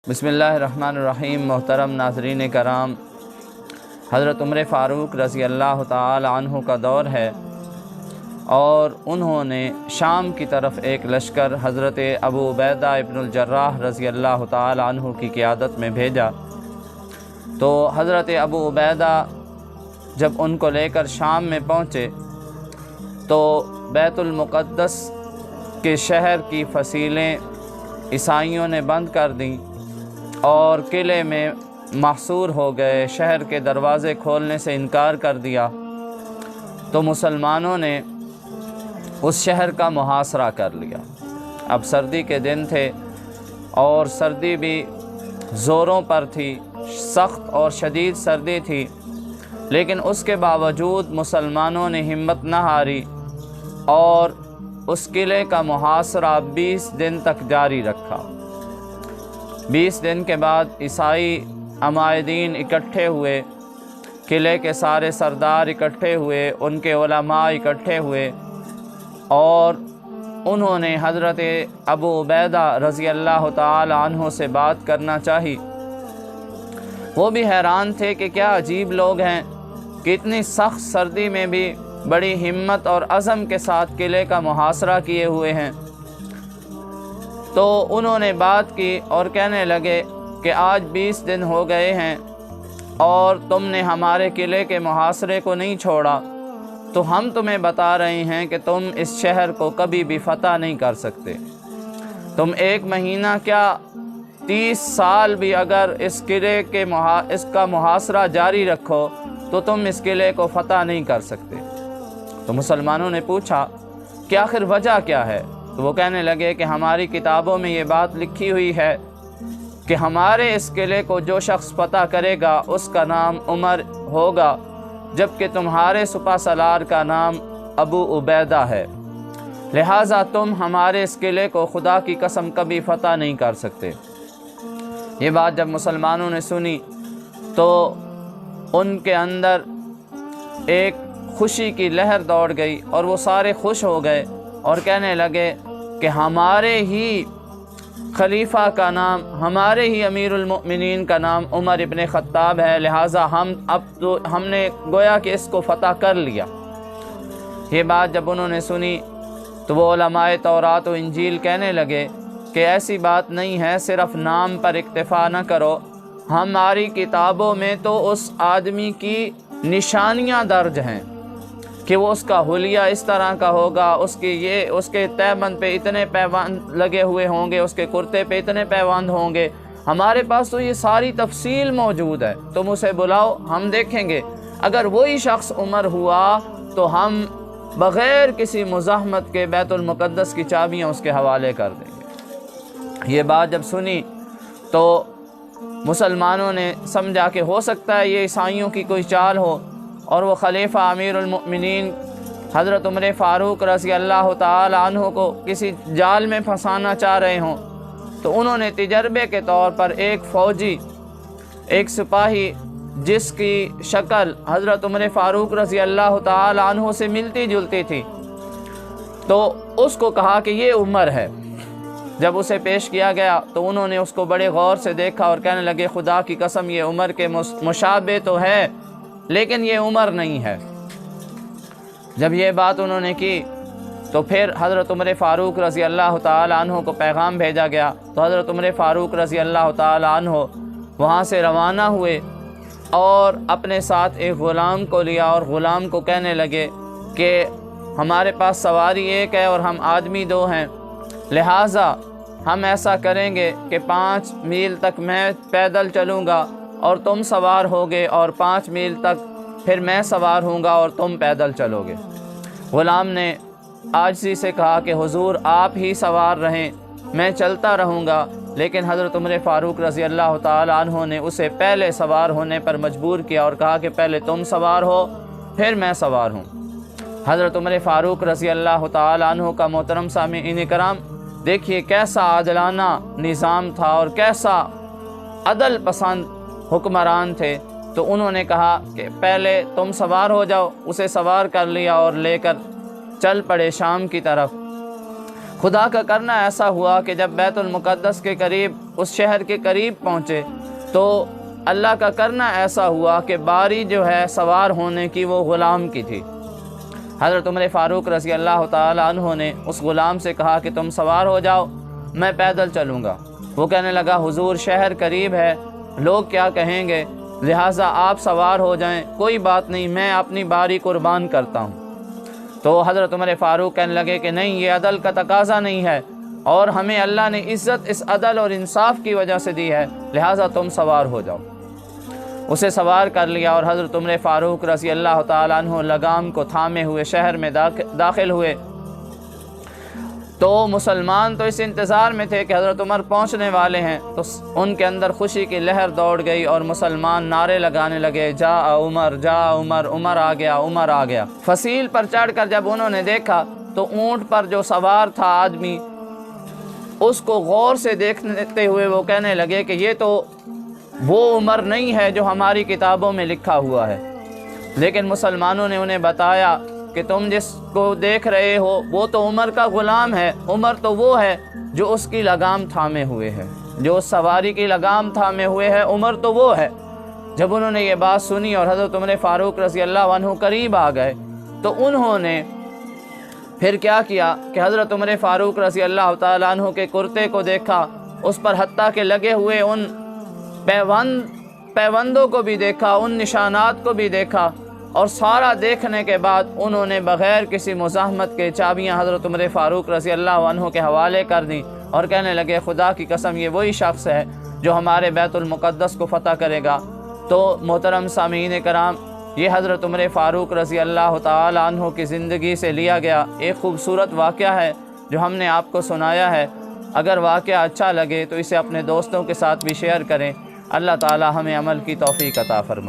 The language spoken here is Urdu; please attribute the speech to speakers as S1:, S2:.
S1: بسم اللہ الرحمن الرحیم۔ محترم ناظرین کرام، حضرت عمر فاروق رضی اللہ تعالی عنہ کا دور ہے اور انہوں نے شام کی طرف ایک لشکر حضرت ابو عبیدہ ابن الجراح رضی اللہ تعالی عنہ کی قیادت میں بھیجا۔ تو حضرت ابو عبیدہ جب ان کو لے کر شام میں پہنچے تو بیت المقدس کے شہر کی فصیلیں عیسائیوں نے بند کر دیں اور قلعے میں محصور ہو گئے، شہر کے دروازے کھولنے سے انکار کر دیا۔ تو مسلمانوں نے اس شہر کا محاصرہ کر لیا۔ اب سردی کے دن تھے اور سردی بھی زوروں پر تھی، سخت اور شدید سردی تھی، لیکن اس کے باوجود مسلمانوں نے ہمت نہ ہاری اور اس قلعے کا محاصرہ 20 دن تک جاری رکھا۔ 20 دن کے بعد عیسائی عمائدین اکٹھے ہوئے، قلعے کے سارے سردار اکٹھے ہوئے، ان کے علماء اکٹھے ہوئے اور انہوں نے حضرت ابو عبیدہ رضی اللہ تعالی عنہ سے بات کرنا چاہی۔ وہ بھی حیران تھے کہ کیا عجیب لوگ ہیں کہ اتنی سخت سردی میں بھی بڑی ہمت اور عزم کے ساتھ قلعے کا محاصرہ کیے ہوئے ہیں۔ تو انہوں نے بات کی اور کہنے لگے کہ آج 20 دن ہو گئے ہیں اور تم نے ہمارے قلعے کے محاصرے کو نہیں چھوڑا، تو ہم تمہیں بتا رہے ہیں کہ تم اس شہر کو کبھی بھی فتح نہیں کر سکتے۔ تم 1 مہینہ کیا 30 سال بھی اگر اس قلعے کے اس کا محاصرہ جاری رکھو تو تم اس قلعے کو فتح نہیں کر سکتے۔ تو مسلمانوں نے پوچھا کہ آخر وجہ کیا ہے؟ تو وہ کہنے لگے کہ ہماری کتابوں میں یہ بات لکھی ہوئی ہے کہ ہمارے اس قلعے کو جو شخص فتح کرے گا اس کا نام عمر ہوگا، جبکہ تمہارے سپہ سالار کا نام ابو عبیدہ ہے، لہٰذا تم ہمارے اس قلعے کو خدا کی قسم کبھی فتح نہیں کر سکتے۔ یہ بات جب مسلمانوں نے سنی تو ان کے اندر ایک خوشی کی لہر دوڑ گئی اور وہ سارے خوش ہو گئے اور کہنے لگے کہ ہمارے ہی خلیفہ کا نام، ہمارے ہی امیر المؤمنین کا نام عمر ابن خطاب ہے، لہٰذا ہم نے گویا کہ اس کو فتح کر لیا۔ یہ بات جب انہوں نے سنی تو وہ علماء تورات و انجیل کہنے لگے کہ ایسی بات نہیں ہے، صرف نام پر اکتفا نہ کرو، ہماری کتابوں میں تو اس آدمی کی نشانیاں درج ہیں کہ وہ اس کا حلیہ اس طرح کا ہوگا، اس کے تہبند پہ اتنے پیوند لگے ہوئے ہوں گے، اس کے کرتے پہ اتنے پیوند ہوں گے، ہمارے پاس تو یہ ساری تفصیل موجود ہے، تم اسے بلاؤ، ہم دیکھیں گے، اگر وہی شخص عمر ہوا تو ہم بغیر کسی مزاحمت کے بیت المقدس کی چابیاں اس کے حوالے کر دیں گے۔ یہ بات جب سنی تو مسلمانوں نے سمجھا کہ ہو سکتا ہے یہ عیسائیوں کی کوئی چال ہو اور وہ خلیفہ امیر المؤمنین حضرت عمر فاروق رضی اللہ تعالی عنہ کو کسی جال میں پھنسانا چاہ رہے ہوں۔ تو انہوں نے تجربے کے طور پر ایک فوجی، ایک سپاہی جس کی شکل حضرت عمر فاروق رضی اللہ تعالی عنہ سے ملتی جلتی تھی، تو اس کو کہا کہ یہ عمر ہے۔ جب اسے پیش کیا گیا تو انہوں نے اس کو بڑے غور سے دیکھا اور کہنے لگے خدا کی قسم یہ عمر کے مشابہ تو ہے لیکن یہ عمر نہیں ہے۔ جب یہ بات انہوں نے کی تو پھر حضرت عمر فاروق رضی اللہ تعالی عنہ کو پیغام بھیجا گیا، تو حضرت عمر فاروق رضی اللہ تعالی عنہ وہاں سے روانہ ہوئے اور اپنے ساتھ ایک غلام کو لیا اور غلام کو کہنے لگے کہ ہمارے پاس سواری ایک ہے اور ہم آدمی 2 ہیں، لہٰذا ہم ایسا کریں گے کہ 5 میل تک میں پیدل چلوں گا اور تم سوار ہوگے، اور 5 میل تک پھر میں سوار ہوں گا اور تم پیدل چلو گے۔ غلام نے عاجزی سے کہا کہ حضور آپ ہی سوار رہیں، میں چلتا رہوں گا، لیکن حضرت عمر فاروق رضی اللہ تعالی عنہ نے اسے پہلے سوار ہونے پر مجبور کیا اور کہا کہ پہلے تم سوار ہو پھر میں سوار ہوں۔ حضرت عمر فاروق رضی اللہ تعالی عنہ کا محترم سامعین کرام دیکھیے کیسا عادلانہ نظام تھا اور کیسا عدل پسند حکمران تھے۔ تو انہوں نے کہا کہ پہلے تم سوار ہو جاؤ، اسے سوار کر لیا اور لے کر چل پڑے شام کی طرف۔ خدا کا کرنا ایسا ہوا کہ جب بیت المقدس کے قریب اس شہر کے قریب پہنچے تو اللہ کا کرنا ایسا ہوا کہ باری جو ہے سوار ہونے کی وہ غلام کی تھی۔ حضرت عمر فاروق رضی اللہ تعالی عنہ نے اس غلام سے کہا کہ تم سوار ہو جاؤ، میں پیدل چلوں گا۔ وہ کہنے لگا حضور شہر قریب ہے، لوگ کیا کہیں گے، لہٰذا آپ سوار ہو جائیں، کوئی بات نہیں، میں اپنی باری قربان کرتا ہوں۔ تو حضرت عمر فاروق کہنے لگے کہ نہیں، یہ عدل کا تقاضا نہیں ہے، اور ہمیں اللہ نے عزت اس عدل اور انصاف کی وجہ سے دی ہے، لہٰذا تم سوار ہو جاؤ۔ اسے سوار کر لیا اور حضرت عمر فاروق رضی اللہ تعالیٰ عنہ لگام کو تھامے ہوئے شہر میں داخل ہوئے۔ تو مسلمان تو اس انتظار میں تھے کہ حضرت عمر پہنچنے والے ہیں، تو ان کے اندر خوشی کی لہر دوڑ گئی اور مسلمان نعرے لگانے لگے، جا عمر، جا عمر، عمر آ گیا، عمر آ گیا۔ فصیل پر چڑھ کر جب انہوں نے دیکھا تو اونٹ پر جو سوار تھا آدمی، اس کو غور سے دیکھتے ہوئے وہ کہنے لگے کہ یہ تو وہ عمر نہیں ہے جو ہماری کتابوں میں لکھا ہوا ہے۔ لیکن مسلمانوں نے انہیں بتایا کہ تم جس کو دیکھ رہے ہو وہ تو عمر کا غلام ہے، عمر تو وہ ہے جو اس کی لگام تھامے ہوئے ہے، جو اس سواری کی لگام تھامے ہوئے ہے، عمر تو وہ ہے۔ جب انہوں نے یہ بات سنی اور حضرت عمر فاروق رضی اللہ عنہ قریب آ گئے تو انہوں نے پھر کیا کیا کہ حضرت عمر فاروق رضی اللہ تعالیٰ عنہ کے کرتے کو دیکھا، اس پر حتیٰ کہ لگے ہوئے ان پیوندوں کو بھی دیکھا، ان نشانات کو بھی دیکھا، اور سارا دیکھنے کے بعد انہوں نے بغیر کسی مزاحمت کے چابیاں حضرت عمر فاروق رضی اللہ عنہ کے حوالے کر دیں اور کہنے لگے خدا کی قسم یہ وہی شخص ہے جو ہمارے بیت المقدس کو فتح کرے گا۔ تو محترم سامعین کرام، یہ حضرت عمر فاروق رضی اللہ تعالی عنہ کی زندگی سے لیا گیا ایک خوبصورت واقعہ ہے جو ہم نے آپ کو سنایا ہے۔ اگر واقعہ اچھا لگے تو اسے اپنے دوستوں کے ساتھ بھی شیئر کریں۔ اللہ تعالی ہمیں عمل کی توفیق عطا فرمائے۔